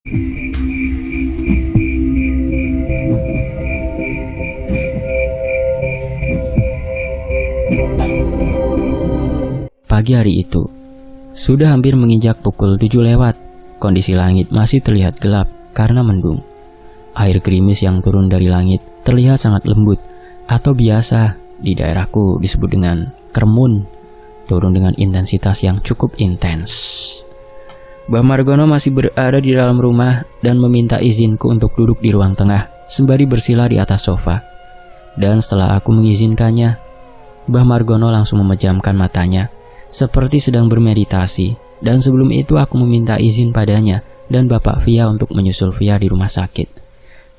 Pagi hari itu, sudah hampir menginjak pukul 7 lewat. Kondisi langit masih terlihat gelap karena mendung. Air gerimis yang turun dari langit terlihat sangat lembut, atau biasa di daerahku disebut dengan kermun, turun dengan intensitas yang cukup intens. Mbah Margono masih berada di dalam rumah dan meminta izinku untuk duduk di ruang tengah sembari bersila di atas sofa. Dan setelah aku mengizinkannya, Mbah Margono langsung memejamkan matanya seperti sedang bermeditasi. Dan sebelum itu aku meminta izin padanya dan Bapak Via untuk menyusul Via di rumah sakit.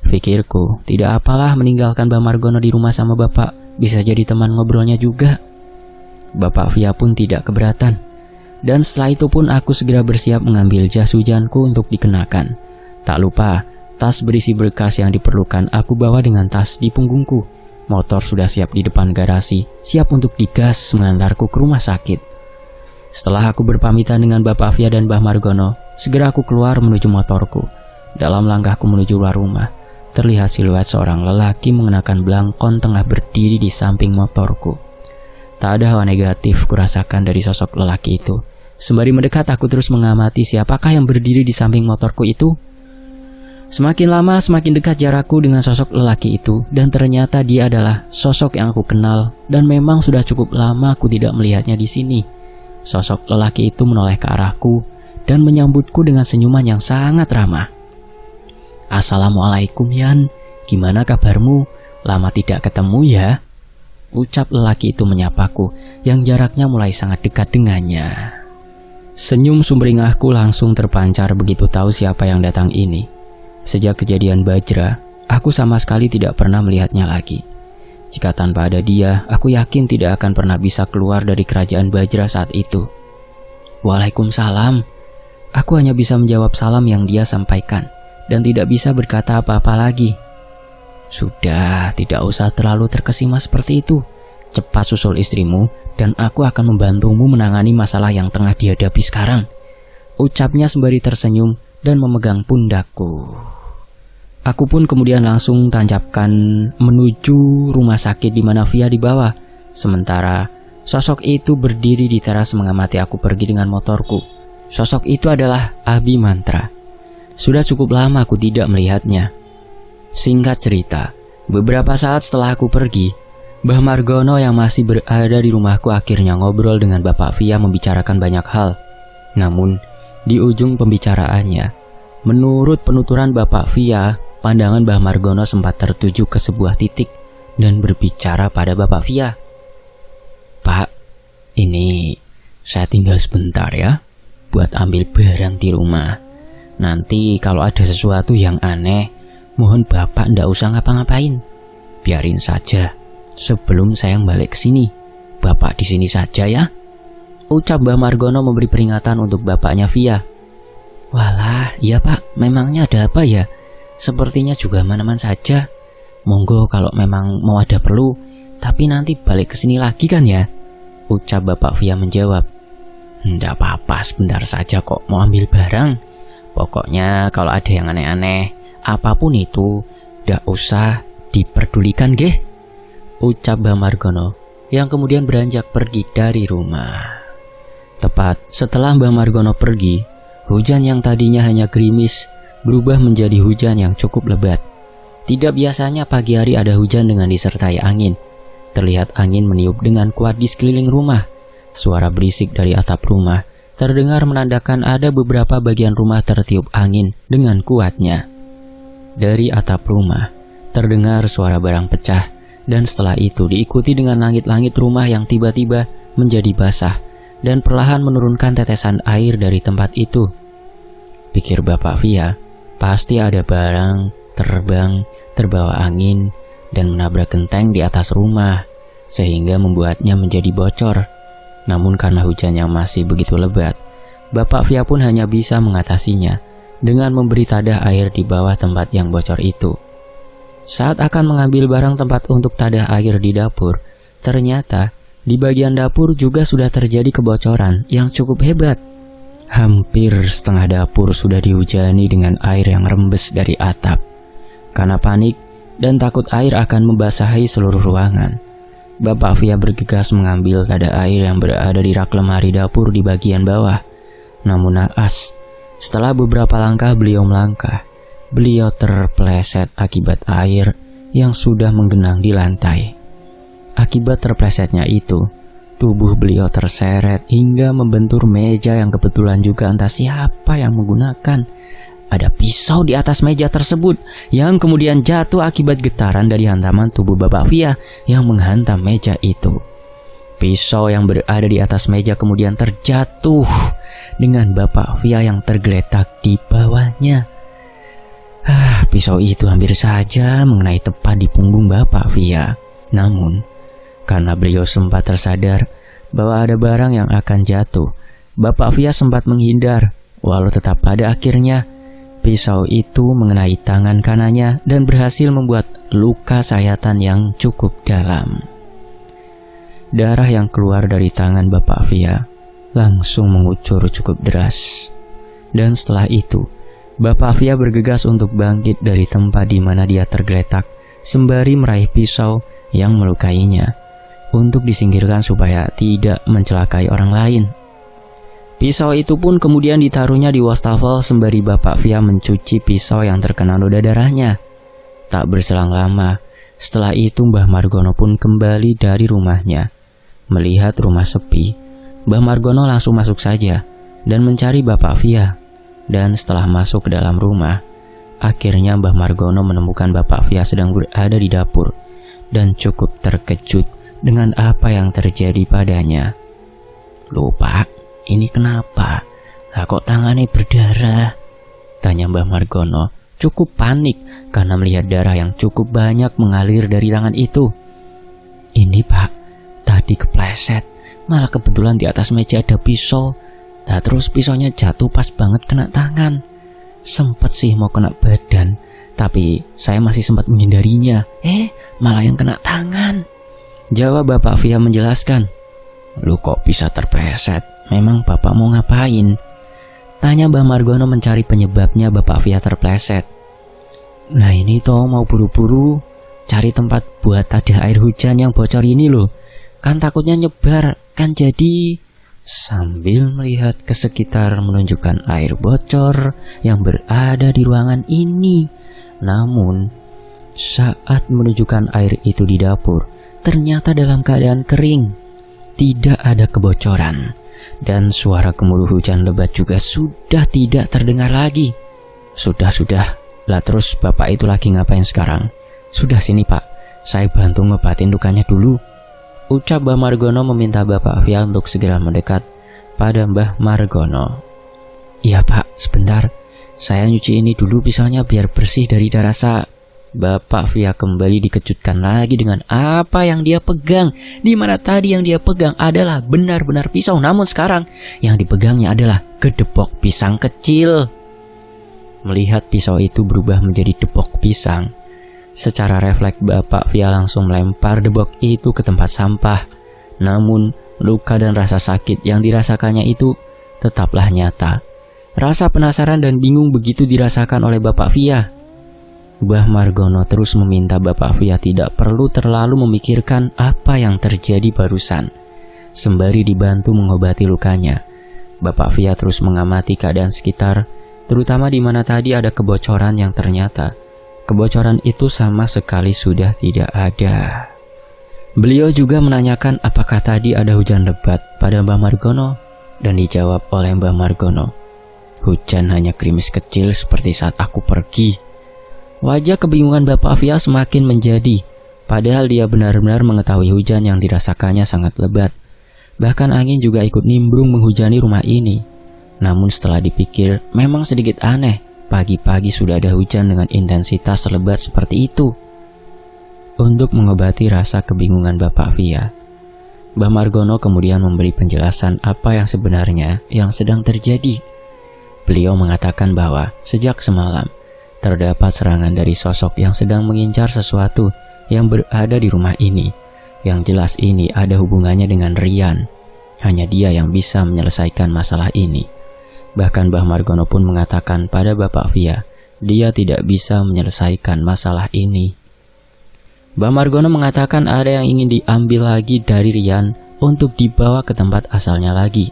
Pikirku, tidak apalah meninggalkan Mbah Margono di rumah sama Bapak, bisa jadi teman ngobrolnya juga. Bapak Via pun tidak keberatan. Dan setelah itu pun aku segera bersiap mengambil jas hujanku untuk dikenakan. Tak lupa, tas berisi berkas yang diperlukan aku bawa dengan tas di punggungku. Motor sudah siap di depan garasi, siap untuk digas mengantarku ke rumah sakit. Setelah aku berpamitan dengan Bapak Via dan Mbah Margono, segera aku keluar menuju motorku. Dalam langkahku menuju luar rumah, terlihat siluet seorang lelaki mengenakan belangkon tengah berdiri di samping motorku. Tak ada hawa negatif kurasakan dari sosok lelaki itu. Sembari mendekat, aku terus mengamati siapakah yang berdiri di samping motorku itu. Semakin lama semakin dekat jarakku dengan sosok lelaki itu, dan ternyata dia adalah sosok yang aku kenal dan memang sudah cukup lama aku tidak melihatnya di sini. Sosok lelaki itu menoleh ke arahku dan menyambutku dengan senyuman yang sangat ramah. "Assalamualaikum Yan, gimana kabarmu? Lama tidak ketemu ya?" Ucap lelaki itu menyapaku yang jaraknya mulai sangat dekat dengannya. Senyum sumringahku langsung terpancar begitu tahu siapa yang datang ini. Sejak kejadian Bajra, aku sama sekali tidak pernah melihatnya lagi. Jika tanpa ada dia, aku yakin tidak akan pernah bisa keluar dari kerajaan Bajra saat itu. "Waalaikumsalam." Aku hanya bisa menjawab salam yang dia sampaikan dan tidak bisa berkata apa-apa lagi. "Sudah, tidak usah terlalu terkesima seperti itu. Cepat susul istrimu dan aku akan membantumu menangani masalah yang tengah dihadapi sekarang," ucapnya sembari tersenyum dan memegang pundakku. Aku pun kemudian langsung tancapkan menuju rumah sakit di mana Via dibawa. Sementara sosok itu berdiri di teras mengamati aku pergi dengan motorku. Sosok itu adalah Abi Mantra. Sudah cukup lama aku tidak melihatnya. Singkat cerita, beberapa saat setelah aku pergi, Mbah Margono yang masih berada di rumahku akhirnya ngobrol dengan Bapak Via membicarakan banyak hal. Namun, di ujung pembicaraannya, menurut penuturan Bapak Via, pandangan Mbah Margono sempat tertuju ke sebuah titik dan berbicara pada Bapak Via. "Pak, ini saya tinggal sebentar ya, buat ambil barang di rumah. Nanti kalau ada sesuatu yang aneh, mohon Bapak ndak usah ngapa-ngapain. Biarin saja. Sebelum saya balik ke sini, Bapak di sini saja ya," ucap Mbah Margono memberi peringatan untuk bapaknya Via. "Walah, iya Pak, memangnya ada apa ya? Sepertinya juga aman-aman saja. Monggo kalau memang mau ada perlu, tapi nanti balik ke sini lagi kan ya," ucap Bapak Via menjawab. "Nggak apa-apa, sebentar saja kok, mau ambil barang. Pokoknya kalau ada yang aneh-aneh, apapun itu, nggak usah diperdulikan geh," ucap Mbah Margono yang kemudian beranjak pergi dari rumah. Tepat setelah Mbah Margono pergi, hujan yang tadinya hanya gerimis berubah menjadi hujan yang cukup lebat. Tidak biasanya pagi hari ada hujan dengan disertai angin. Terlihat angin meniup dengan kuat di sekeliling rumah. Suara berisik dari atap rumah terdengar menandakan ada beberapa bagian rumah tertiup angin dengan kuatnya. Dari atap rumah terdengar suara barang pecah, dan setelah itu diikuti dengan langit-langit rumah yang tiba-tiba menjadi basah dan perlahan menurunkan tetesan air dari tempat itu. Pikir Bapak Via, pasti ada barang terbang terbawa angin dan menabrak genteng di atas rumah, sehingga membuatnya menjadi bocor. Namun karena hujan yang masih begitu lebat, Bapak Via pun hanya bisa mengatasinya dengan memberi tadah air di bawah tempat yang bocor itu. Saat akan mengambil barang tempat untuk tadah air di dapur, ternyata di bagian dapur juga sudah terjadi kebocoran yang cukup hebat. Hampir setengah dapur sudah dihujani dengan air yang rembes dari atap. Karena panik dan takut air akan membasahi seluruh ruangan, Bapak Via bergegas mengambil tada air yang berada di rak lemari dapur di bagian bawah. Namun naas, setelah beberapa langkah beliau melangkah, beliau terpeleset akibat air yang sudah menggenang di lantai. Akibat terpelesetnya itu, tubuh beliau terseret hingga membentur meja yang kebetulan juga entah siapa yang menggunakan. Ada pisau di atas meja tersebut yang kemudian jatuh akibat getaran dari hantaman tubuh Bapak Via yang menghantam meja itu. Pisau yang berada di atas meja kemudian terjatuh dengan Bapak Via yang tergeletak di bawahnya. Pisau itu hampir saja mengenai tepat di punggung Bapak Via. Namun, karena beliau sempat tersadar bahwa ada barang yang akan jatuh, Bapak Via sempat menghindar, walau tetap pada akhirnya pisau itu mengenai tangan kanannya dan berhasil membuat luka sayatan yang cukup dalam. Darah yang keluar dari tangan Bapak Via langsung mengucur cukup deras. Dan setelah itu, Bapak Via bergegas untuk bangkit dari tempat di mana dia tergeletak sembari meraih pisau yang melukainya untuk disingkirkan supaya tidak mencelakai orang lain. Pisau itu pun kemudian ditaruhnya di wastafel sembari Bapak Via mencuci pisau yang terkena noda darahnya. Tak berselang lama, setelah itu Mbah Margono pun kembali dari rumahnya. Melihat rumah sepi, Mbah Margono langsung masuk saja dan mencari Bapak Via. Dan setelah masuk ke dalam rumah, akhirnya Mbah Margono menemukan Bapak Via sedang berada di dapur dan cukup terkejut dengan apa yang terjadi padanya. "Loh Pak, ini kenapa? Lah kok tangannya berdarah?" tanya Mbah Margono, cukup panik karena melihat darah yang cukup banyak mengalir dari tangan itu. "Ini Pak, tadi kepleset, malah kebetulan di atas meja ada pisau. Nah terus pisaunya jatuh pas banget kena tangan. Sempet sih mau kena badan, tapi saya masih sempat menghindarinya. Malah yang kena tangan," jawab Bapak Via menjelaskan. "Lu kok bisa terpleset? Memang Bapak mau ngapain?" tanya Mbah Margono mencari penyebabnya Bapak Via terpleset. "Nah ini toh mau buru-buru cari tempat buat tada air hujan yang bocor ini loh. Kan takutnya nyebar, kan jadi..." Sambil melihat ke sekitar menunjukkan air bocor yang berada di ruangan ini. Namun, saat menunjukkan air itu di dapur, ternyata dalam keadaan kering. Tidak ada kebocoran. Dan suara gemuruh hujan lebat juga sudah tidak terdengar lagi. Sudah. Lah terus Bapak itu lagi ngapain sekarang? "Sudah sini Pak, saya bantu ngobatin lukanya dulu," ucap Mbah Margono meminta Bapak Via untuk segera mendekat pada Mbah Margono. "Iya Pak, sebentar. Saya nyuci ini dulu pisaunya biar bersih dari darah." Bapak Via kembali dikejutkan lagi dengan apa yang dia pegang. Di mana tadi yang dia pegang adalah benar-benar pisau, namun sekarang yang dipegangnya adalah gedebok pisang kecil. Melihat pisau itu berubah menjadi debok pisang, secara refleks Bapak Via langsung melempar debok itu ke tempat sampah. Namun luka dan rasa sakit yang dirasakannya itu tetaplah nyata. Rasa penasaran dan bingung begitu dirasakan oleh Bapak Via. Mbah Margono terus meminta Bapak Via tidak perlu terlalu memikirkan apa yang terjadi barusan. Sembari dibantu mengobati lukanya, Bapak Via terus mengamati keadaan sekitar, terutama di mana tadi ada kebocoran yang ternyata kebocoran itu sama sekali sudah tidak ada. Beliau juga menanyakan apakah tadi ada hujan lebat pada Mbah Margono, dan dijawab oleh Mbah Margono, "Hujan hanya gerimis kecil seperti saat aku pergi." Wajah kebingungan Bapak Via semakin menjadi, padahal dia benar-benar mengetahui hujan yang dirasakannya sangat lebat. Bahkan angin juga ikut nimbrung menghujani rumah ini. Namun setelah dipikir, memang sedikit aneh, pagi-pagi sudah ada hujan dengan intensitas lebat seperti itu. Untuk mengobati rasa kebingungan Bapak Via, Mbah Margono kemudian memberi penjelasan apa yang sebenarnya yang sedang terjadi. Beliau mengatakan bahwa sejak semalam terdapat serangan dari sosok yang sedang mengincar sesuatu yang berada di rumah ini. Yang jelas ini ada hubungannya dengan Rian. Hanya dia yang bisa menyelesaikan masalah ini. Bahkan Mbah Margono pun mengatakan pada Bapak Via, dia tidak bisa menyelesaikan masalah ini. Mbah Margono mengatakan ada yang ingin diambil lagi dari Rian untuk dibawa ke tempat asalnya lagi.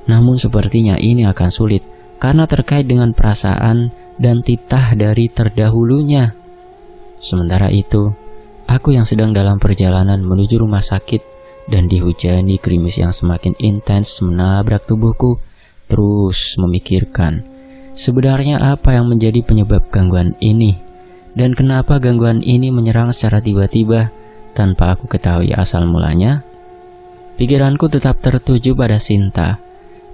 Namun sepertinya ini akan sulit karena terkait dengan perasaan dan titah dari terdahulunya. Sementara itu, aku yang sedang dalam perjalanan menuju rumah sakit dan dihujani gerimis yang semakin intens menabrak tubuhku, terus memikirkan sebenarnya apa yang menjadi penyebab gangguan ini dan kenapa gangguan ini menyerang secara tiba-tiba tanpa aku ketahui asal mulanya. Pikiranku tetap tertuju pada Sinta.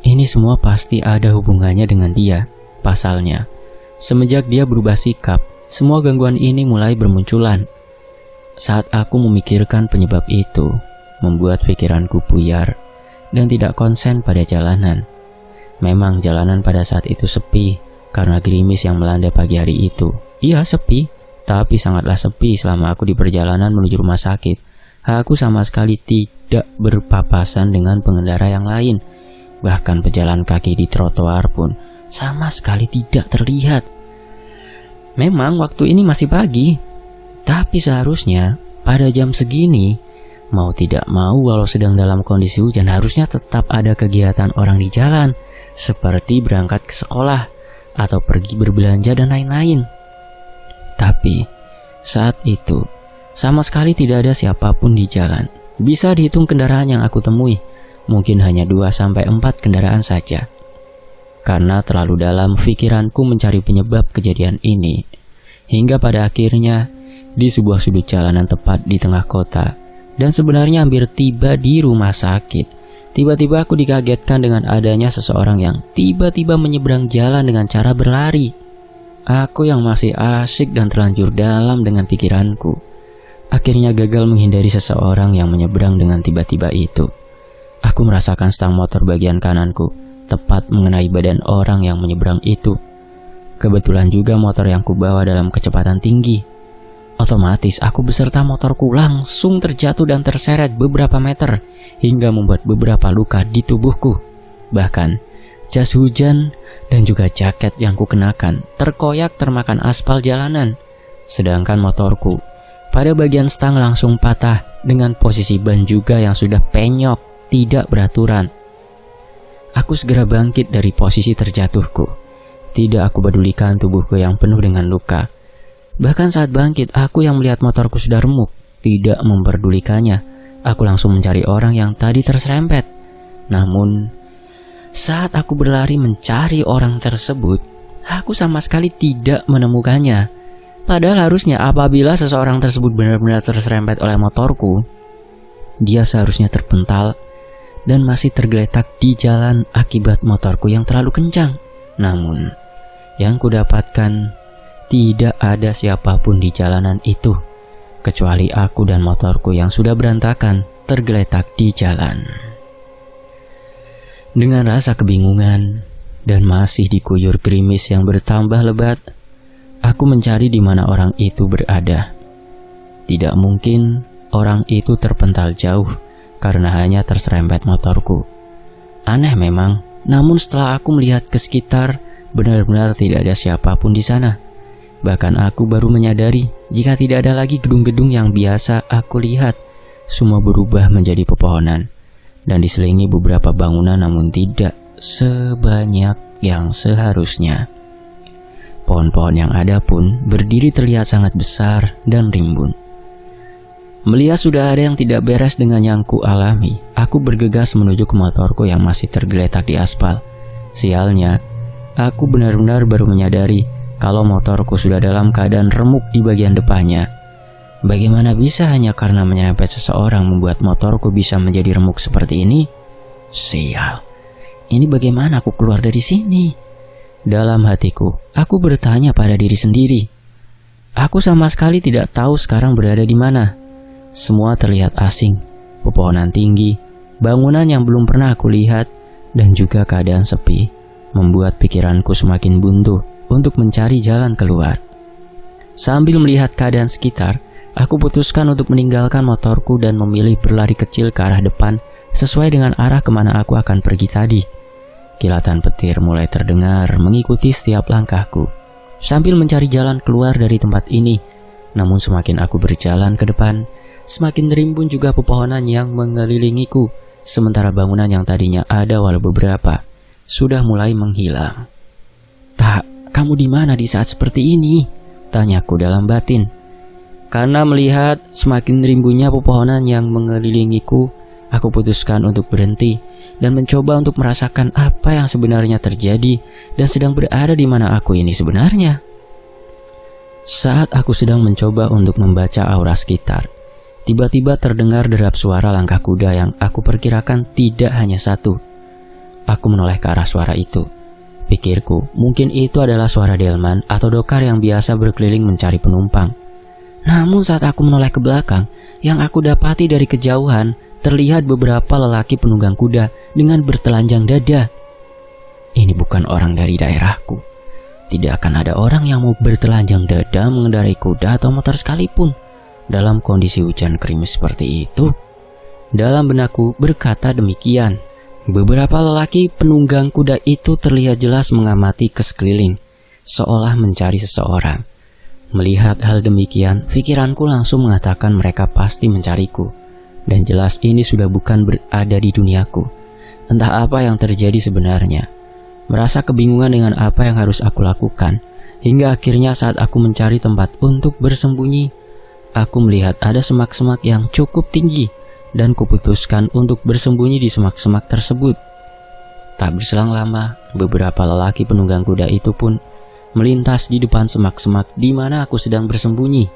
Ini semua pasti ada hubungannya dengan dia. Pasalnya, semenjak dia berubah sikap, semua gangguan ini mulai bermunculan. Saat aku memikirkan penyebab itu, membuat pikiranku buyar dan tidak konsen pada jalanan. Memang jalanan pada saat itu sepi karena gerimis yang melanda pagi hari itu. Iya sepi, tapi sangatlah sepi selama aku di perjalanan menuju rumah sakit. Aku sama sekali tidak berpapasan dengan pengendara yang lain. Bahkan pejalan kaki di trotoar pun sama sekali tidak terlihat. Memang waktu ini masih pagi, tapi seharusnya pada jam segini, mau tidak mau walau sedang dalam kondisi hujan, harusnya tetap ada kegiatan orang di jalan, seperti berangkat ke sekolah atau pergi berbelanja dan lain-lain. Tapi saat itu sama sekali tidak ada siapapun di jalan. Bisa dihitung kendaraan yang aku temui, mungkin hanya 2-4 kendaraan saja. Karena terlalu dalam pikiranku mencari penyebab kejadian ini, hingga pada akhirnya di sebuah sudut jalanan tepat di tengah kota, dan sebenarnya hampir tiba di rumah sakit, tiba-tiba aku dikagetkan dengan adanya seseorang yang tiba-tiba menyeberang jalan dengan cara berlari. Aku yang masih asik dan terlanjur dalam dengan pikiranku, akhirnya gagal menghindari seseorang yang menyeberang dengan tiba-tiba itu. Aku merasakan stang motor bagian kananku tepat mengenai badan orang yang menyeberang itu. Kebetulan juga motor yang kubawa dalam kecepatan tinggi. Otomatis aku beserta motorku langsung terjatuh dan terseret beberapa meter hingga membuat beberapa luka di tubuhku. Bahkan jas hujan dan juga jaket yang kukenakan terkoyak termakan aspal jalanan. Sedangkan motorku pada bagian stang langsung patah dengan posisi ban juga yang sudah penyok, tidak beraturan. Aku segera bangkit dari posisi terjatuhku. Tidak aku pedulikan tubuhku yang penuh dengan luka. Bahkan saat bangkit, aku yang melihat motorku sudah remuk, tidak memperdulikannya. Aku langsung mencari orang yang tadi terserempet. Namun, saat aku berlari mencari orang tersebut, aku sama sekali tidak menemukannya. Padahal harusnya apabila seseorang tersebut benar-benar terserempet oleh motorku, dia seharusnya terpental dan masih tergeletak di jalan akibat motorku yang terlalu kencang. Namun, yang kudapatkan, tidak ada siapapun di jalanan itu, kecuali aku dan motorku yang sudah berantakan tergeletak di jalan. Dengan rasa kebingungan dan masih diguyur gerimis yang bertambah lebat, aku mencari di mana orang itu berada. Tidak mungkin orang itu terpental jauh karena hanya terserempet motorku. Aneh memang, namun setelah aku melihat ke sekitar, benar-benar tidak ada siapapun di sana. Bahkan aku baru menyadari jika tidak ada lagi gedung-gedung yang biasa aku lihat. Semua berubah menjadi pepohonan dan diselingi beberapa bangunan, namun tidak sebanyak yang seharusnya. Pohon-pohon yang ada pun berdiri terlihat sangat besar dan rimbun. Melihat sudah ada yang tidak beres dengan yang ku alami, aku bergegas menuju ke motorku yang masih tergeletak di aspal. Sialnya, aku benar-benar baru menyadari kalau motorku sudah dalam keadaan remuk di bagian depannya. Bagaimana bisa hanya karena menyerempet seseorang membuat motorku bisa menjadi remuk seperti ini? Sial, ini bagaimana aku keluar dari sini? Dalam hatiku, aku bertanya pada diri sendiri. Aku sama sekali tidak tahu sekarang berada di mana. Semua terlihat asing, pepohonan tinggi, bangunan yang belum pernah aku lihat, dan juga keadaan sepi, membuat pikiranku semakin buntu untuk mencari jalan keluar. Sambil melihat keadaan sekitar, aku putuskan untuk meninggalkan motorku dan memilih berlari kecil ke arah depan sesuai dengan arah kemana aku akan pergi tadi. Kilatan petir mulai terdengar mengikuti setiap langkahku. Sambil mencari jalan keluar dari tempat ini, namun semakin aku berjalan ke depan, semakin rimbun juga pepohonan yang mengelilingiku, sementara bangunan yang tadinya ada walau beberapa sudah mulai menghilang. "Tak, kamu di mana di saat seperti ini?" tanyaku dalam batin. Karena melihat semakin rimbunnya pepohonan yang mengelilingiku, aku putuskan untuk berhenti dan mencoba untuk merasakan apa yang sebenarnya terjadi dan sedang berada di mana aku ini sebenarnya. Saat aku sedang mencoba untuk membaca aura sekitar, tiba-tiba terdengar derap suara langkah kuda yang aku perkirakan tidak hanya satu. Aku menoleh ke arah suara itu. Pikirku, mungkin itu adalah suara delman atau dokar yang biasa berkeliling mencari penumpang. Namun saat aku menoleh ke belakang, yang aku dapati dari kejauhan, terlihat beberapa lelaki penunggang kuda dengan bertelanjang dada. Ini bukan orang dari daerahku. Tidak akan ada orang yang mau bertelanjang dada mengendarai kuda atau motor sekalipun dalam kondisi hujan gerimis seperti itu. Dalam benakku berkata demikian. Beberapa lelaki penunggang kuda itu terlihat jelas mengamati ke sekeliling, seolah mencari seseorang. Melihat hal demikian, pikiranku langsung mengatakan mereka pasti mencariku. Dan jelas ini sudah bukan berada di duniaku. Entah apa yang terjadi sebenarnya. Merasa kebingungan dengan apa yang harus aku lakukan. Hingga akhirnya saat aku mencari tempat untuk bersembunyi, aku melihat ada semak-semak yang cukup tinggi. Dan kuputuskan untuk bersembunyi di semak-semak tersebut. Tak berselang lama, beberapa lelaki penunggang kuda itu pun melintas di depan semak-semak di mana aku sedang bersembunyi.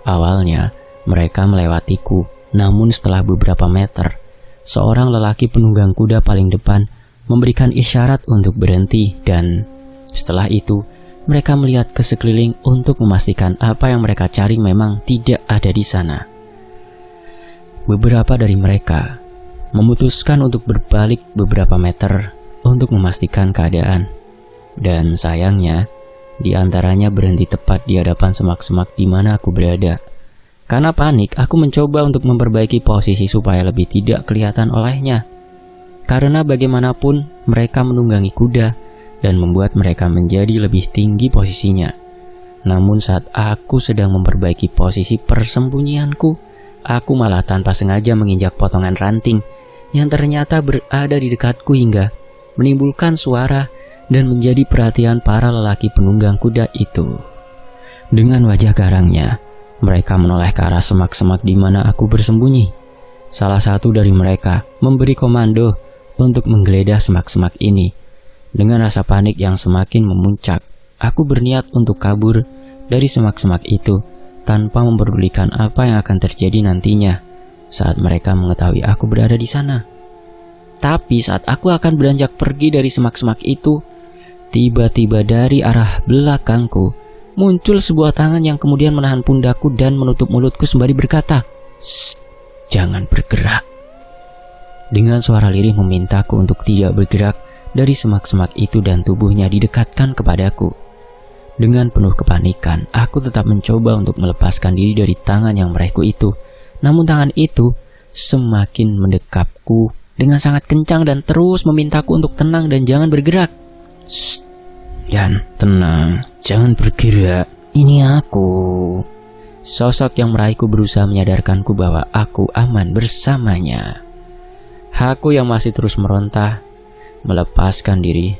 Awalnya, mereka melewatiku. Namun setelah beberapa meter, seorang lelaki penunggang kuda paling depan memberikan isyarat untuk berhenti dan setelah itu mereka melihat ke sekeliling untuk memastikan apa yang mereka cari memang tidak ada di sana. Beberapa dari mereka memutuskan untuk berbalik beberapa meter untuk memastikan keadaan. Dan sayangnya, di antaranya berhenti tepat di hadapan semak-semak di mana aku berada. Karena panik, aku mencoba untuk memperbaiki posisi supaya lebih tidak kelihatan olehnya. Karena bagaimanapun mereka menunggangi kuda dan membuat mereka menjadi lebih tinggi posisinya. Namun saat aku sedang memperbaiki posisi persembunyianku, aku malah tanpa sengaja menginjak potongan ranting yang ternyata berada di dekatku hingga menimbulkan suara dan menjadi perhatian para lelaki penunggang kuda itu. Dengan wajah garangnya, mereka menoleh ke arah semak-semak di mana aku bersembunyi. Salah satu dari mereka memberi komando untuk menggeledah semak-semak ini. Dengan rasa panik yang semakin memuncak, aku berniat untuk kabur dari semak-semak itu tanpa memperdulikan apa yang akan terjadi nantinya saat mereka mengetahui aku berada di sana. Tapi saat aku akan beranjak pergi dari semak-semak itu, tiba-tiba dari arah belakangku muncul sebuah tangan yang kemudian menahan pundakku dan menutup mulutku sembari berkata, "Shh, jangan bergerak." Dengan suara lirih memintaku untuk tidak bergerak dari semak-semak itu dan tubuhnya didekatkan kepadaku. Dengan penuh kepanikan, aku tetap mencoba untuk melepaskan diri dari tangan yang meraihku itu. Namun tangan itu semakin mendekapku dengan sangat kencang dan terus memintaku untuk tenang dan jangan bergerak. "Shh, Yan, tenang, jangan bergerak, ini aku." Sosok yang meraihku berusaha menyadarkanku bahwa aku aman bersamanya. Aku yang masih terus meronta, melepaskan diri,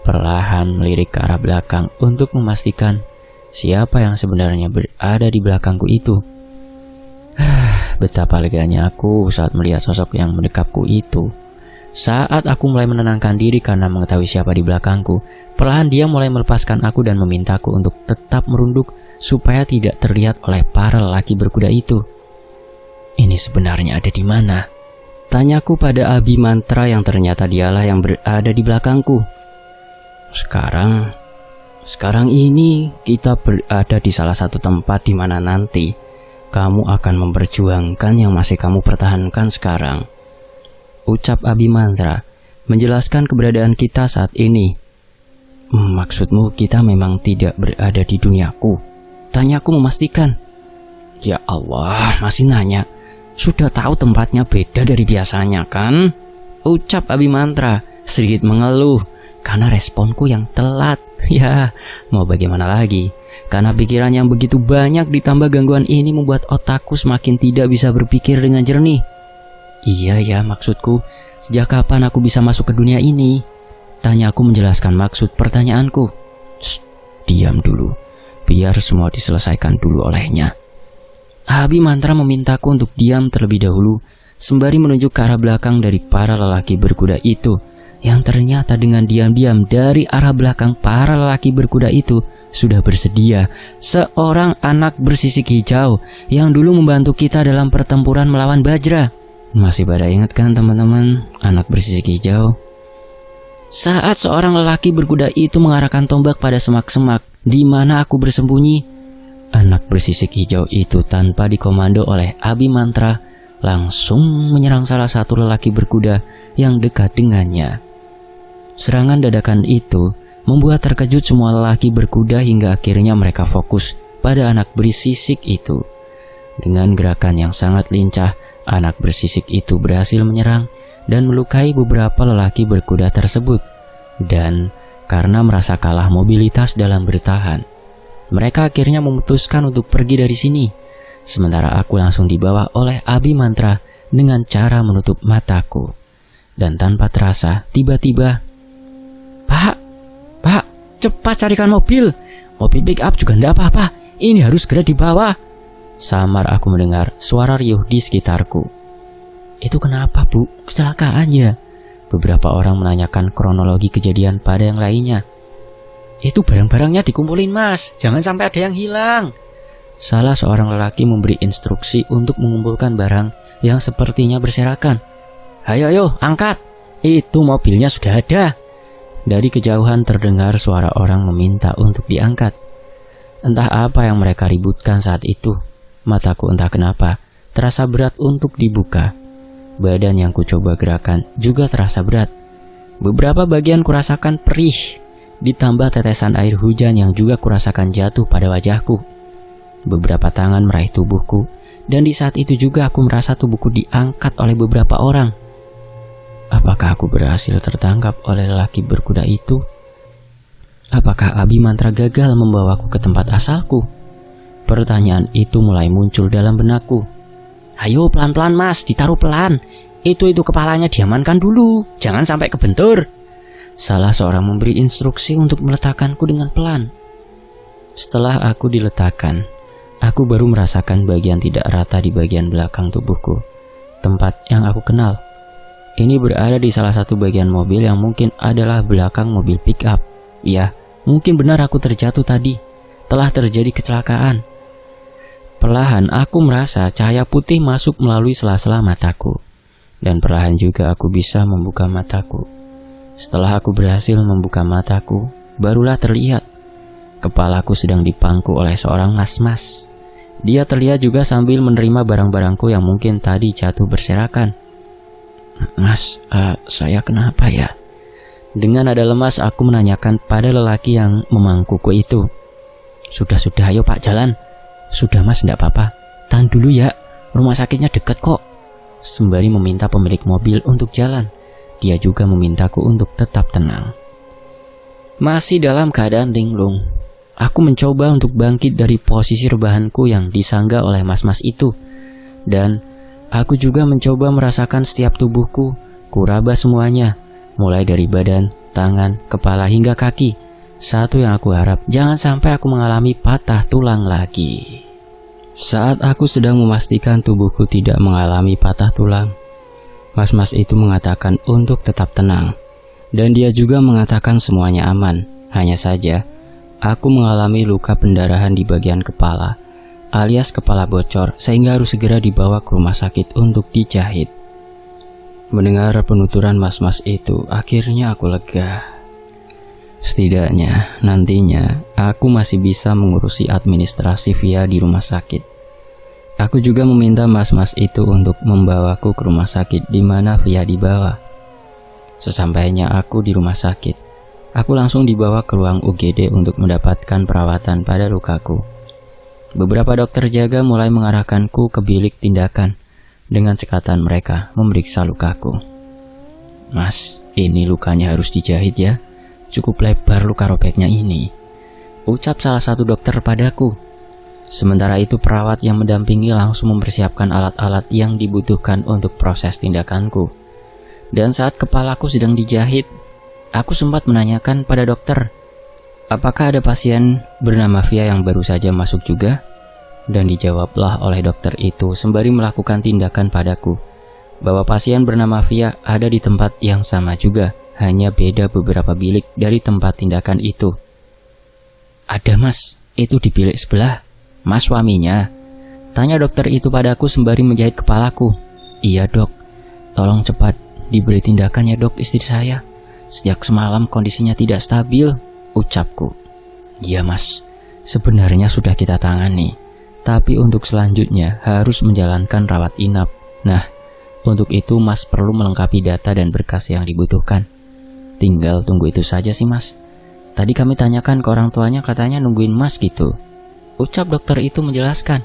perlahan melirik ke arah belakang untuk memastikan siapa yang sebenarnya berada di belakangku itu. Betapa leganya aku saat melihat sosok yang mendekapku itu. Saat aku mulai menenangkan diri karena mengetahui siapa di belakangku, perlahan dia mulai melepaskan aku dan memintaku untuk tetap merunduk supaya tidak terlihat oleh para lelaki berkuda itu. "Ini sebenarnya ada di mana?" tanyaku pada Abi Mantra yang ternyata dialah yang berada di belakangku. Sekarang ini kita berada di salah satu tempat di mana nanti kamu akan memperjuangkan yang masih kamu pertahankan sekarang," ucap Abi Mantra menjelaskan keberadaan kita saat ini. "Maksudmu kita memang tidak berada di duniaku?" tanyaku memastikan. "Ya Allah, masih nanya? Sudah tahu tempatnya beda dari biasanya kan?" ucap Abi Mantra sedikit mengeluh karena responku yang telat. Ya, mau bagaimana lagi? Karena pikiran yang begitu banyak ditambah gangguan ini membuat otakku semakin tidak bisa berpikir dengan jernih. Iya ya, maksudku, sejak kapan aku bisa masuk ke dunia ini? Tanya aku menjelaskan maksud pertanyaanku. Shh, diam dulu, biar semua diselesaikan dulu olehnya. Abi Mantra memintaku untuk diam terlebih dahulu, sembari menunjuk ke arah belakang dari para lelaki berkuda itu, yang ternyata dengan diam-diam dari arah belakang para lelaki berkuda itu sudah bersedia seorang anak bersisik hijau yang dulu membantu kita dalam pertempuran melawan Bajra. Masih pada ingat kan teman-teman, anak bersisik hijau? Saat seorang lelaki berkuda itu mengarahkan tombak pada semak-semak di mana aku bersembunyi, anak bersisik hijau itu tanpa dikomando oleh Abi Mantra langsung menyerang salah satu lelaki berkuda yang dekat dengannya. Serangan dadakan itu membuat terkejut semua lelaki berkuda hingga akhirnya mereka fokus pada anak bersisik itu. Dengan gerakan yang sangat lincah, anak bersisik itu berhasil menyerang dan melukai beberapa lelaki berkuda tersebut. Dan karena merasa kalah mobilitas dalam bertahan, mereka akhirnya memutuskan untuk pergi dari sini. Sementara aku langsung dibawa oleh Abi Mantra dengan cara menutup mataku. Dan tanpa terasa, tiba-tiba, Pak, cepat carikan mobil pick up juga tidak apa-apa, ini harus segera dibawa. Samar aku mendengar suara riuh di sekitarku. Itu kenapa, Bu? Kecelakaan ya? Beberapa orang menanyakan kronologi kejadian pada yang lainnya. Itu barang-barangnya dikumpulin, Mas, jangan sampai ada yang hilang. Salah seorang lelaki memberi instruksi untuk mengumpulkan barang yang sepertinya berserakan. Ayo, angkat. Itu mobilnya sudah ada. Dari kejauhan terdengar suara orang meminta untuk diangkat. Entah apa yang mereka ributkan saat itu. Mataku entah kenapa terasa berat untuk dibuka. Badan yang kucoba gerakan juga terasa berat. Beberapa bagian kurasakan perih, ditambah tetesan air hujan yang juga kurasakan jatuh pada wajahku. Beberapa tangan meraih tubuhku, dan di saat itu juga aku merasa tubuhku diangkat oleh beberapa orang. Apakah aku berhasil tertangkap oleh lelaki berkuda itu? Apakah Abi Mantra gagal membawaku ke tempat asalku? Pertanyaan itu mulai muncul dalam benakku. Ayo pelan-pelan, Mas, ditaruh pelan. Itu kepalanya diamankan dulu, jangan sampai kebentur. Salah seorang memberi instruksi untuk meletakkanku dengan pelan. Setelah aku diletakkan, aku baru merasakan bagian tidak rata di bagian belakang tubuhku, tempat yang aku kenal. Ini berada di salah satu bagian mobil yang mungkin adalah belakang mobil pick up. Iya, mungkin benar aku terjatuh tadi. Telah terjadi kecelakaan. Perlahan aku merasa cahaya putih masuk melalui sela-sela mataku. Dan perlahan juga aku bisa membuka mataku. Setelah aku berhasil membuka mataku, barulah terlihat kepalaku sedang dipangku oleh seorang mas-mas. Dia terlihat juga sambil menerima barang-barangku yang mungkin tadi jatuh berserakan. Mas, saya kenapa ya? Dengan nada lemas aku menanyakan pada lelaki yang memangkuku itu. Sudah, ayo Pak, jalan. Sudah Mas, tidak apa-apa. Tahan dulu ya, rumah sakitnya dekat kok. Sembari meminta pemilik mobil untuk jalan. Dia juga memintaku untuk tetap tenang. Masih dalam keadaan linglung, aku mencoba untuk bangkit dari posisi rebahanku yang disangga oleh mas-mas itu. Dan aku juga mencoba merasakan setiap tubuhku, kuraba semuanya, mulai dari badan, tangan, kepala hingga kaki. Satu yang aku harap, jangan sampai aku mengalami patah tulang lagi. Saat aku sedang memastikan tubuhku tidak mengalami patah tulang, mas-mas itu mengatakan untuk tetap tenang. Dan dia juga mengatakan semuanya aman. Hanya saja, aku mengalami luka pendarahan di bagian kepala, alias kepala bocor, sehingga harus segera dibawa ke rumah sakit untuk dijahit. Mendengar penuturan mas-mas itu, akhirnya aku lega. Setidaknya, nantinya aku masih bisa mengurusi administrasi via di rumah sakit. Aku juga meminta mas-mas itu untuk membawaku ke rumah sakit di mana via dibawa. Sesampainya aku di rumah sakit, aku langsung dibawa ke ruang UGD untuk mendapatkan perawatan pada lukaku. Beberapa dokter jaga mulai mengarahkanku ke bilik tindakan dengan cekatan mereka memeriksa lukaku. Mas, Ini lukanya harus dijahit ya. Cukup lebar luka robeknya ini, ucap salah satu dokter padaku. Sementara itu perawat yang mendampingi langsung mempersiapkan alat-alat yang dibutuhkan untuk proses tindakanku. Dan saat kepalaku sedang dijahit, aku sempat menanyakan pada dokter, apakah ada pasien bernama Via yang baru saja masuk juga? Dan dijawablah oleh dokter itu sembari melakukan tindakan padaku, bahwa pasien bernama Via ada di tempat yang sama juga, hanya beda beberapa bilik dari tempat tindakan itu. Ada mas, itu di bilik sebelah. Mas suaminya? Tanya dokter itu padaku sembari menjahit kepalaku. Iya dok, tolong cepat diberi tindakan ya dok istri saya. Sejak semalam kondisinya tidak stabil, ucapku. Iya mas, sebenarnya sudah kita tangani, tapi untuk selanjutnya harus menjalankan rawat inap. Nah, untuk itu mas perlu melengkapi data dan berkas yang dibutuhkan. Tinggal tunggu itu saja sih mas. Tadi kami tanyakan ke orang tuanya, katanya nungguin mas gitu, ucap dokter itu menjelaskan.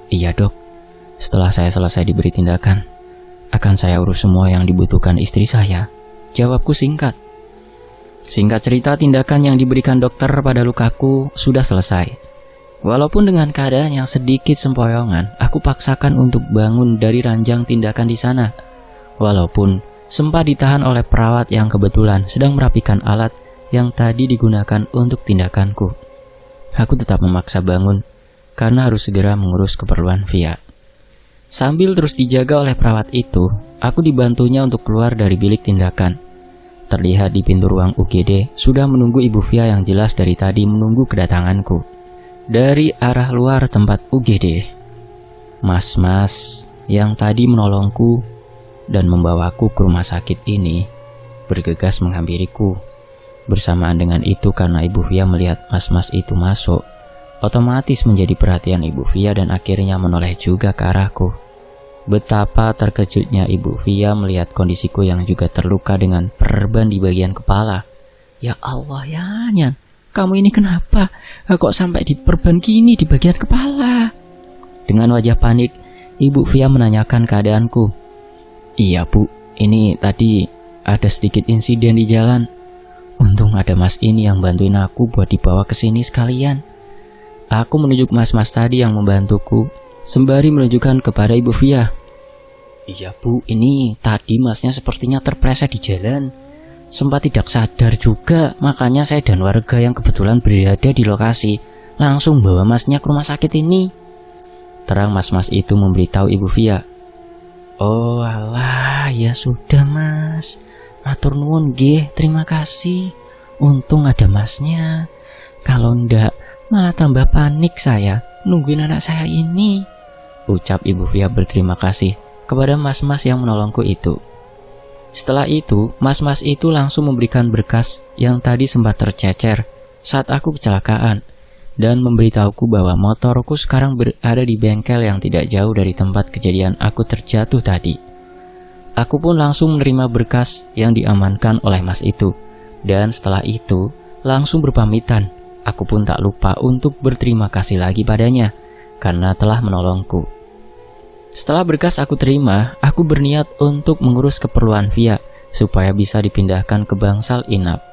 Iya dok, setelah saya selesai diberi tindakan, akan saya urus semua yang dibutuhkan istri saya, jawabku singkat. Singkat cerita, tindakan yang diberikan dokter pada lukaku sudah selesai. Walaupun dengan keadaan yang sedikit sempoyongan, aku paksakan untuk bangun dari ranjang tindakan di sana. Walaupun sempat ditahan oleh perawat yang kebetulan sedang merapikan alat yang tadi digunakan untuk tindakanku. Aku tetap memaksa bangun karena harus segera mengurus keperluan Via. Sambil terus dijaga oleh perawat itu, aku dibantunya untuk keluar dari bilik tindakan. Terlihat di pintu ruang UGD sudah menunggu Ibu Via yang jelas dari tadi menunggu kedatanganku. Dari arah luar tempat UGD, mas-mas yang tadi menolongku dan membawaku ke rumah sakit ini bergegas menghampiriku. Bersamaan dengan itu, karena Ibu Via melihat mas-mas itu masuk, otomatis menjadi perhatian Ibu Via dan akhirnya menoleh juga ke arahku. Betapa terkejutnya Ibu Via melihat kondisiku yang juga terluka dengan perban di bagian kepala. Ya Allah ya Nyan, kamu ini kenapa? Kok sampai diperban gini di bagian kepala? Dengan wajah panik, Ibu Via menanyakan keadaanku. Iya Bu, ini tadi ada sedikit insiden di jalan. Untung ada mas ini yang bantuin aku buat dibawa ke sini sekalian. Aku menunjuk mas-mas tadi yang membantuku, sembari menunjukkan kepada Ibu Via. Iya Bu, ini tadi masnya sepertinya terpleset di jalan. Sempat tidak sadar juga, makanya saya dan warga yang kebetulan berada di lokasi langsung bawa masnya ke rumah sakit ini. Terang mas-mas itu memberitahu Ibu Via. Oh alah, ya sudah mas. Matur nuwun nggih, terima kasih. Untung ada masnya. Kalau ndak, malah tambah panik saya nungguin anak saya ini, ucap Ibu Via berterima kasih kepada mas-mas yang menolongku itu. Setelah itu, mas-mas itu langsung memberikan berkas yang tadi sempat tercecer saat aku kecelakaan dan memberitahuku bahwa motorku sekarang berada di bengkel yang tidak jauh dari tempat kejadian aku terjatuh tadi. Aku pun langsung menerima berkas yang diamankan oleh mas itu, dan setelah itu langsung berpamitan. Aku pun tak lupa untuk berterima kasih lagi padanya karena telah menolongku. Setelah berkas aku terima, aku berniat untuk mengurus keperluan Via supaya bisa dipindahkan ke bangsal inap.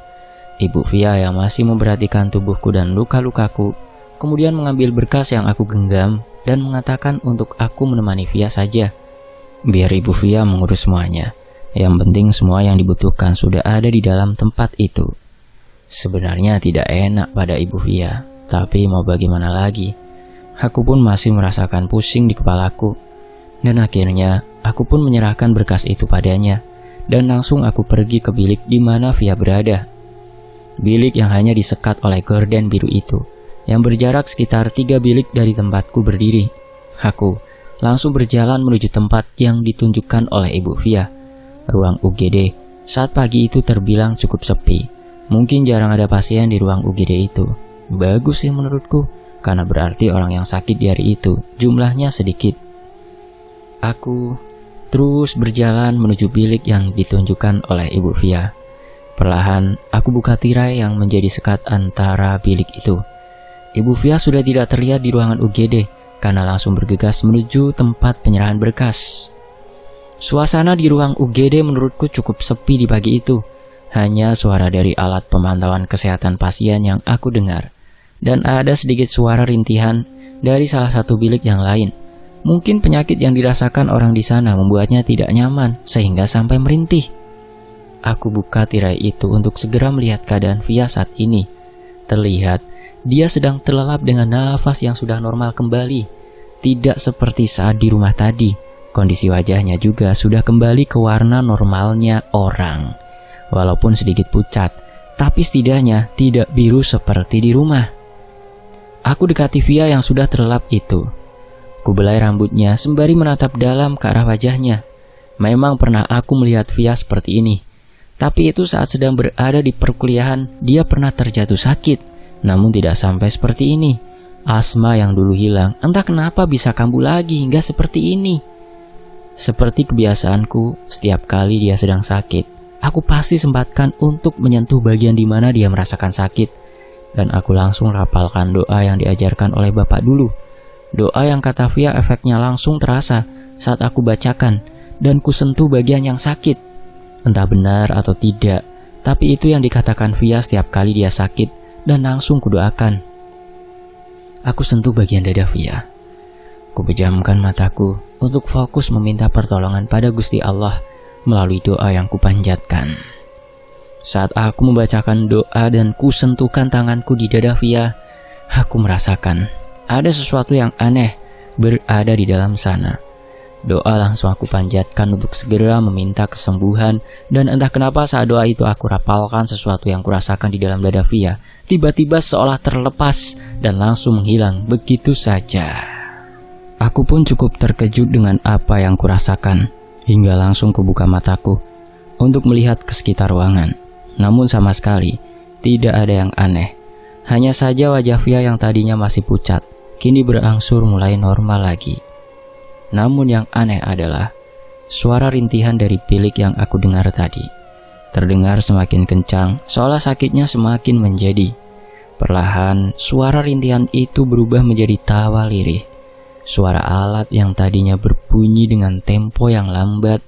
Ibu Via yang masih memperhatikan tubuhku dan luka-lukaku kemudian mengambil berkas yang aku genggam dan mengatakan untuk aku menemani Via saja. Biar Ibu Via mengurus semuanya. Yang penting semua yang dibutuhkan sudah ada di dalam tempat itu. Sebenarnya tidak enak pada Ibu Via, tapi mau bagaimana lagi? Aku pun masih merasakan pusing di kepalaku. Dan akhirnya aku pun menyerahkan berkas itu padanya dan langsung aku pergi ke bilik di mana Via berada. Bilik yang hanya disekat oleh gorden biru itu, yang berjarak sekitar 3 bilik dari tempatku berdiri. Aku langsung berjalan menuju tempat yang ditunjukkan oleh Ibu Via, ruang UGD. Saat pagi itu terbilang cukup sepi. Mungkin jarang ada pasien di ruang UGD itu. Bagus sih menurutku, karena berarti orang yang sakit di hari itu jumlahnya sedikit. Aku terus berjalan menuju bilik yang ditunjukkan oleh Ibu Via. Perlahan aku buka tirai yang menjadi sekat antara bilik itu. Ibu Via sudah tidak terlihat di ruangan UGD karena langsung bergegas menuju tempat penyerahan berkas. Suasana di ruang UGD menurutku cukup sepi di pagi itu. Hanya suara dari alat pemantauan kesehatan pasien yang aku dengar. Dan ada sedikit suara rintihan dari salah satu bilik yang lain. Mungkin penyakit yang dirasakan orang di sana membuatnya tidak nyaman sehingga sampai merintih. Aku buka tirai itu untuk segera melihat keadaan Via saat ini. Terlihat dia sedang terlelap dengan nafas yang sudah normal kembali. Tidak seperti saat di rumah tadi. Kondisi wajahnya juga sudah kembali ke warna normalnya orang. Walaupun sedikit pucat, tapi setidaknya tidak biru seperti di rumah. Aku dekati Via yang sudah terlelap itu. Kubelai rambutnya sembari menatap dalam ke arah wajahnya. Memang pernah aku melihat Via seperti ini. Tapi itu saat sedang berada di perkuliahan, dia pernah terjatuh sakit. Namun tidak sampai seperti ini. Asma yang dulu hilang, entah kenapa bisa kambuh lagi hingga seperti ini. Seperti kebiasaanku, setiap kali dia sedang sakit, aku pasti sempatkan untuk menyentuh bagian di mana dia merasakan sakit. Dan aku langsung rapalkan doa yang diajarkan oleh bapak dulu. Doa yang kata Via efeknya langsung terasa saat aku bacakan dan kusentuh bagian yang sakit. Entah benar atau tidak, tapi itu yang dikatakan Via setiap kali dia sakit dan langsung kudoakan. Aku sentuh bagian dada Via. Kupejamkan mataku untuk fokus meminta pertolongan pada Gusti Allah melalui doa yang kupanjatkan. Saat aku membacakan doa dan kusentuhkan tanganku di dada Via, aku merasakan ada sesuatu yang aneh berada di dalam sana. Doa langsung aku panjatkan untuk segera meminta kesembuhan. Dan entah kenapa saat doa itu aku rapalkan sesuatu yang kurasakan di dalam dada Via. Tiba-tiba seolah terlepas dan langsung menghilang begitu saja. Aku pun cukup terkejut dengan apa yang kurasakan. Hingga langsung kubuka mataku untuk melihat ke sekitar ruangan. Namun sama sekali tidak ada yang aneh. Hanya saja wajah Via yang tadinya masih pucat kini berangsur mulai normal lagi. Namun yang aneh adalah suara rintihan dari bilik yang aku dengar tadi. Terdengar semakin kencang, seolah sakitnya semakin menjadi. Perlahan, suara rintihan itu berubah menjadi tawa lirih. Suara alat yang tadinya berbunyi dengan tempo yang lambat,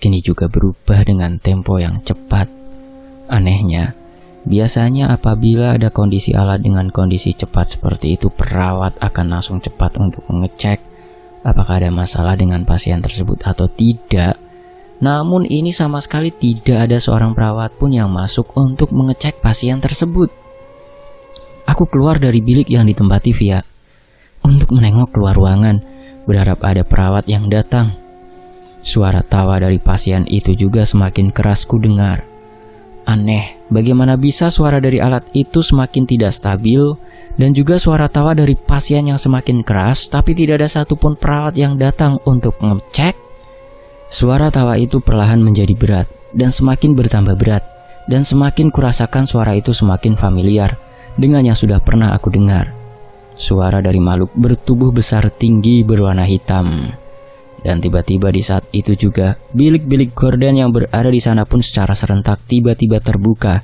kini juga berubah dengan tempo yang cepat. Anehnya, biasanya apabila ada kondisi alat dengan kondisi cepat seperti itu, perawat akan langsung cepat untuk mengecek apakah ada masalah dengan pasien tersebut atau tidak. Namun ini sama sekali tidak ada seorang perawat pun yang masuk untuk mengecek pasien tersebut. Aku keluar dari bilik yang ditempati Via untuk menengok keluar ruangan, berharap ada perawat yang datang. Suara tawa dari pasien itu juga semakin keras ku dengar. Aneh, bagaimana bisa suara dari alat itu semakin tidak stabil dan juga suara tawa dari pasien yang semakin keras, tapi tidak ada satupun perawat yang datang untuk ngecek. Suara tawa itu perlahan menjadi berat dan semakin bertambah berat, dan semakin kurasakan suara itu semakin familiar dengan yang sudah pernah aku dengar. Suara dari makhluk bertubuh besar tinggi berwarna hitam. Dan tiba-tiba di saat itu juga, bilik-bilik gorden yang berada di sana pun secara serentak tiba-tiba terbuka,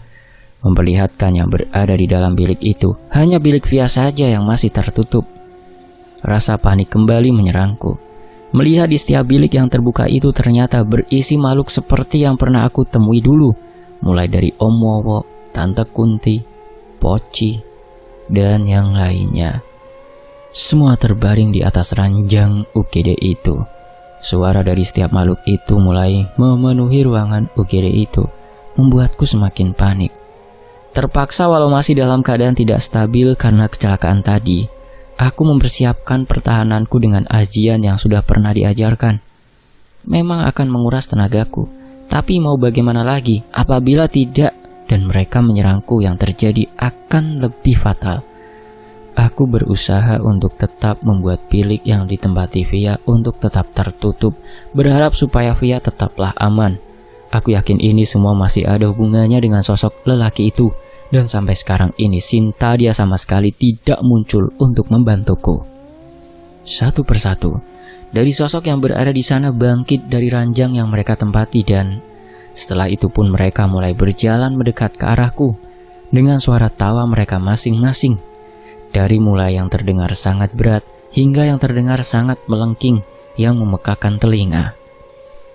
memperlihatkan yang berada di dalam bilik itu hanya bilik Via saja yang masih tertutup. Rasa panik kembali menyerangku. Melihat di setiap bilik yang terbuka itu ternyata berisi makhluk seperti yang pernah aku temui dulu, mulai dari Om Wowo, Tante Kunti, Poci, dan yang lainnya. Semua terbaring di atas ranjang UGD itu. Suara dari setiap makhluk itu mulai memenuhi ruangan UGD itu, membuatku semakin panik. Terpaksa walau masih dalam keadaan tidak stabil karena kecelakaan tadi, aku mempersiapkan pertahananku dengan ajian yang sudah pernah diajarkan. Memang akan menguras tenagaku, tapi mau bagaimana lagi apabila tidak dan mereka menyerangku, yang terjadi akan lebih fatal. Aku berusaha untuk tetap membuat bilik yang ditempati Via untuk tetap tertutup, berharap supaya Via tetaplah aman. Aku yakin ini semua masih ada hubungannya dengan sosok lelaki itu, dan sampai sekarang ini Sinta dia sama sekali tidak muncul untuk membantuku. Satu persatu, dari sosok yang berada di sana bangkit dari ranjang yang mereka tempati, dan setelah itu pun mereka mulai berjalan mendekat ke arahku dengan suara tawa mereka masing-masing. Dari mulai yang terdengar sangat berat hingga yang terdengar sangat melengking yang memekakan telinga.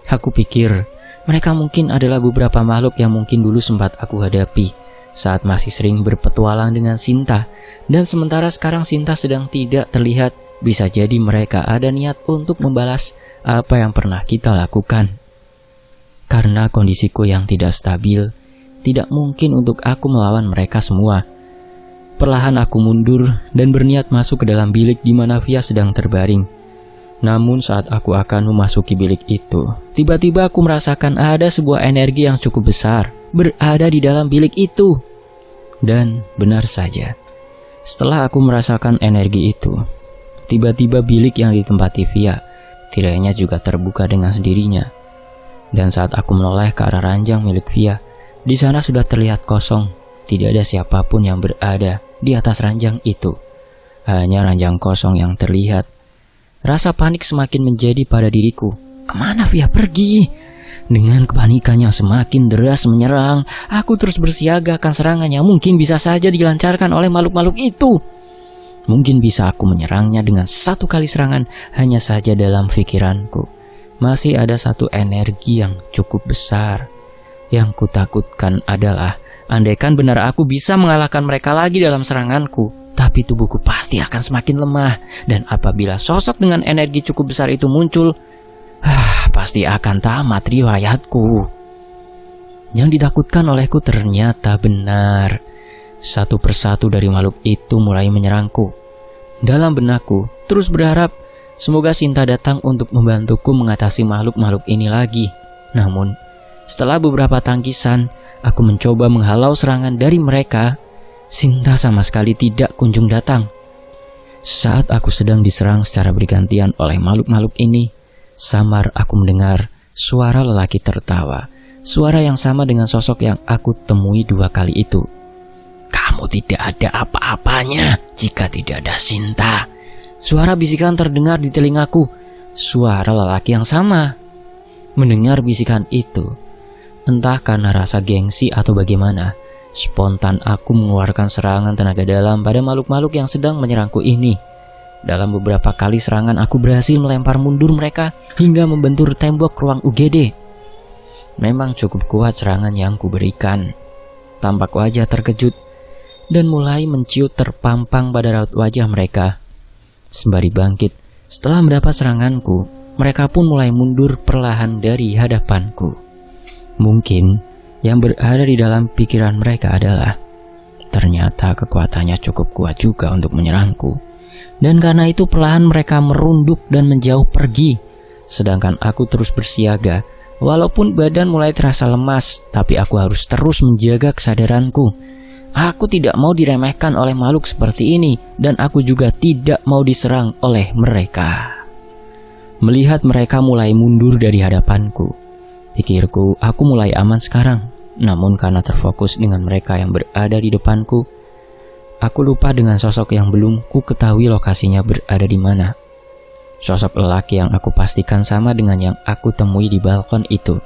Aku pikir mereka mungkin adalah beberapa makhluk yang mungkin dulu sempat aku hadapi saat masih sering berpetualang dengan Sinta. Dan sementara sekarang Sinta sedang tidak terlihat, bisa jadi mereka ada niat untuk membalas apa yang pernah kita lakukan. Karena kondisiku yang tidak stabil, tidak mungkin untuk aku melawan mereka semua. Perlahan aku mundur dan berniat masuk ke dalam bilik di mana Via sedang terbaring. Namun saat aku akan memasuki bilik itu, tiba-tiba aku merasakan ada sebuah energi yang cukup besar berada di dalam bilik itu. Dan benar saja, setelah aku merasakan energi itu, tiba-tiba bilik yang ditempati Via tirainya juga terbuka dengan sendirinya. Dan saat aku menoleh ke arah ranjang milik Via, di sana sudah terlihat kosong. Tidak ada siapapun yang berada di atas ranjang itu. Hanya ranjang kosong yang terlihat. Rasa panik semakin menjadi pada diriku. Kemana Via pergi? Dengan kepanikan yang semakin deras menyerang, aku terus bersiaga akan serangan yang mungkin bisa saja dilancarkan oleh makhluk-makhluk itu. Mungkin bisa aku menyerangnya dengan satu kali serangan. Hanya saja dalam pikiranku masih ada satu energi yang cukup besar. Yang kutakutkan adalah andaikan benar aku bisa mengalahkan mereka lagi dalam seranganku, tapi tubuhku pasti akan semakin lemah. Dan apabila sosok dengan energi cukup besar itu muncul, pasti akan tamat riwayatku. Yang ditakutkan olehku ternyata benar. Satu persatu dari makhluk itu mulai menyerangku. Dalam benakku terus berharap semoga Sinta datang untuk membantuku mengatasi makhluk-makhluk ini lagi. Namun setelah beberapa tangkisan, aku mencoba menghalau serangan dari mereka. Sinta sama sekali tidak kunjung datang. Saat aku sedang diserang secara bergantian oleh makhluk-makhluk ini, samar aku mendengar suara lelaki tertawa. Suara yang sama dengan sosok yang aku temui 2 kali itu. Kamu tidak ada apa-apanya jika tidak ada Sinta. Suara bisikan terdengar di telingaku. Suara lelaki yang sama. Mendengar bisikan itu, entah karena rasa gengsi atau bagaimana, spontan aku mengeluarkan serangan tenaga dalam pada makhluk-makhluk yang sedang menyerangku ini. Dalam beberapa kali serangan aku berhasil melempar mundur mereka hingga membentur tembok ruang UGD. Memang cukup kuat serangan yang kuberikan. Tampak wajah terkejut dan mulai menciut terpampang pada raut wajah mereka. Sembari bangkit setelah mendapat seranganku, mereka pun mulai mundur perlahan dari hadapanku. Mungkin yang berada di dalam pikiran mereka adalah ternyata kekuatannya cukup kuat juga untuk menyerangku. Dan karena itu perlahan mereka merunduk dan menjauh pergi. Sedangkan aku terus bersiaga. Walaupun badan mulai terasa lemas, tapi aku harus terus menjaga kesadaranku. Aku tidak mau diremehkan oleh makhluk seperti ini. Dan aku juga tidak mau diserang oleh mereka. Melihat mereka mulai mundur dari hadapanku, pikirku aku mulai aman sekarang. Namun karena terfokus dengan mereka yang berada di depanku, aku lupa dengan sosok yang belum ku ketahui lokasinya berada di mana. Sosok lelaki yang aku pastikan sama dengan yang aku temui di balkon itu.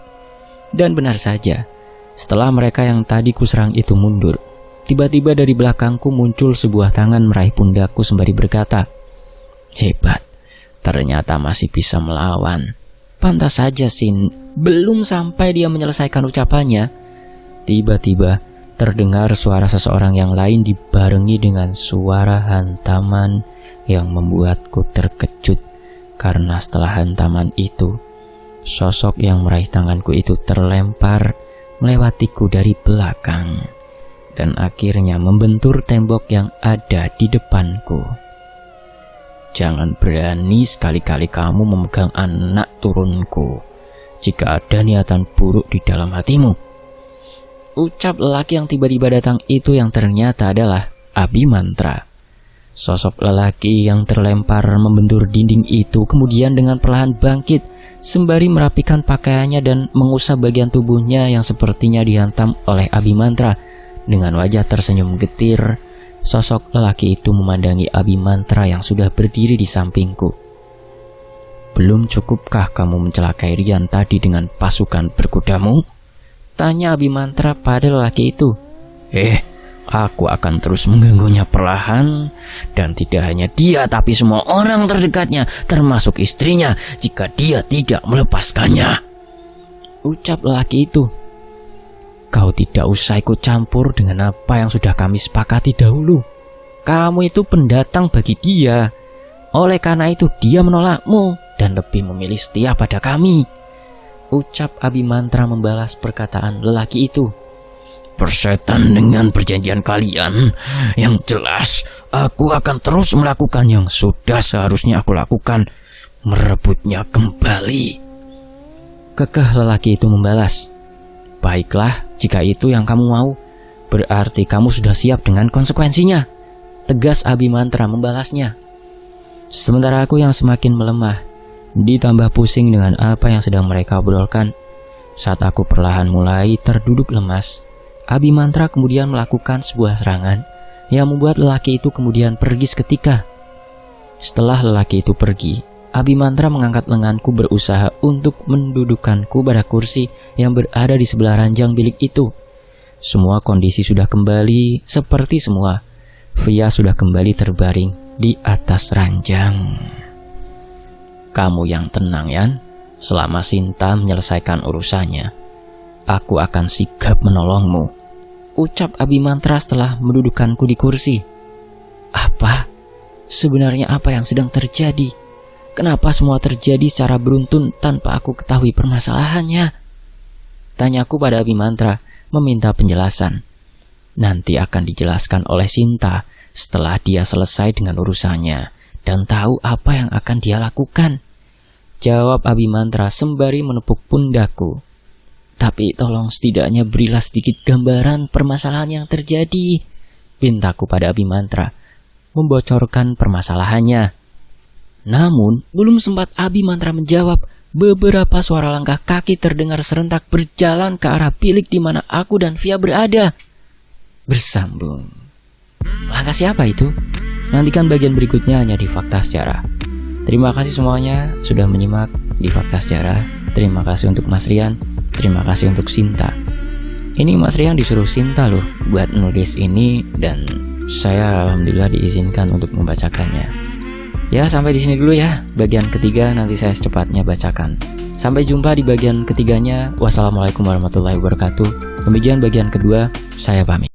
Dan benar saja, setelah mereka yang tadi kuserang itu mundur, tiba-tiba dari belakangku muncul sebuah tangan meraih pundakku sembari berkata, "Hebat, ternyata masih bisa melawan." Pantas saja Sin. Belum sampai dia menyelesaikan ucapannya, tiba-tiba terdengar suara seseorang yang lain dibarengi dengan suara hantaman yang membuatku terkejut. Karena setelah hantaman itu, sosok yang meraih tanganku itu terlempar melewatiku dari belakang dan akhirnya membentur tembok yang ada di depanku. Jangan berani sekali-kali kamu memegang anak turunku jika ada niatan buruk di dalam hatimu. Ucap lelaki yang tiba-tiba datang itu yang ternyata adalah Abimantra. Sosok lelaki yang terlempar membentur dinding itu kemudian dengan perlahan bangkit sembari merapikan pakaiannya dan mengusap bagian tubuhnya yang sepertinya dihantam oleh Abimantra. Dengan wajah tersenyum getir, sosok lelaki itu memandangi Abimantra yang sudah berdiri di sampingku. "Belum cukupkah kamu mencelakai Rian tadi dengan pasukan berkudamu?" tanya Abimantra pada lelaki itu. Aku akan terus mengganggunya perlahan, dan tidak hanya dia tapi semua orang terdekatnya termasuk istrinya jika dia tidak melepaskannya. ucap lelaki itu. Kau tidak usah ikut campur dengan apa yang sudah kami sepakati dahulu. Kamu itu pendatang bagi dia. Oleh karena itu dia menolakmu dan lebih memilih setia pada kami, ucap Abimantra membalas perkataan lelaki itu. Persetan dengan perjanjian kalian. Yang jelas aku akan terus melakukan yang sudah seharusnya aku lakukan, merebutnya kembali, kekeh lelaki itu membalas. Baiklah, jika itu yang kamu mau, berarti kamu sudah siap dengan konsekuensinya, tegas Abimantra membalasnya. Sementara aku yang semakin melemah, ditambah pusing dengan apa yang sedang mereka obrolkan. Saat aku perlahan mulai terduduk lemas, Abimantra kemudian melakukan sebuah serangan yang membuat lelaki itu kemudian pergi seketika. Setelah lelaki itu pergi, Abimantra mengangkat lenganku berusaha untuk mendudukkanku pada kursi yang berada di sebelah ranjang bilik itu. Semua kondisi sudah kembali seperti semua. Via sudah kembali terbaring di atas ranjang. Kamu yang tenang, Yan. Selama Sinta menyelesaikan urusannya, aku akan sigap menolongmu, ucap Abimantra setelah mendudukkanku di kursi. Apa? Sebenarnya apa yang sedang terjadi? Kenapa semua terjadi secara beruntun tanpa aku ketahui permasalahannya? Tanyaku pada Abimantra meminta penjelasan. Nanti akan dijelaskan oleh Sinta setelah dia selesai dengan urusannya dan tahu apa yang akan dia lakukan, jawab Abimantra sembari menepuk pundakku. Tapi tolong setidaknya berilah sedikit gambaran permasalahan yang terjadi, pintaku pada Abimantra, membocorkan permasalahannya. Namun, belum sempat Abimantra menjawab, beberapa suara langkah kaki terdengar serentak berjalan ke arah bilik di mana aku dan Via berada. Bersambung. Langkah siapa itu? Nantikan bagian berikutnya hanya di Fakta Sejarah. Terima kasih semuanya sudah menyimak di Fakta Sejarah. Terima kasih untuk Mas Rian. Terima kasih untuk Sinta. Ini Mas Rian disuruh Sinta loh buat nulis ini, dan saya alhamdulillah diizinkan untuk membacakannya. Ya, sampai di sini dulu ya. Bagian ketiga nanti saya secepatnya bacakan. Sampai jumpa di bagian ketiganya. Wassalamualaikum warahmatullahi wabarakatuh. Demikian bagian kedua, saya pamit.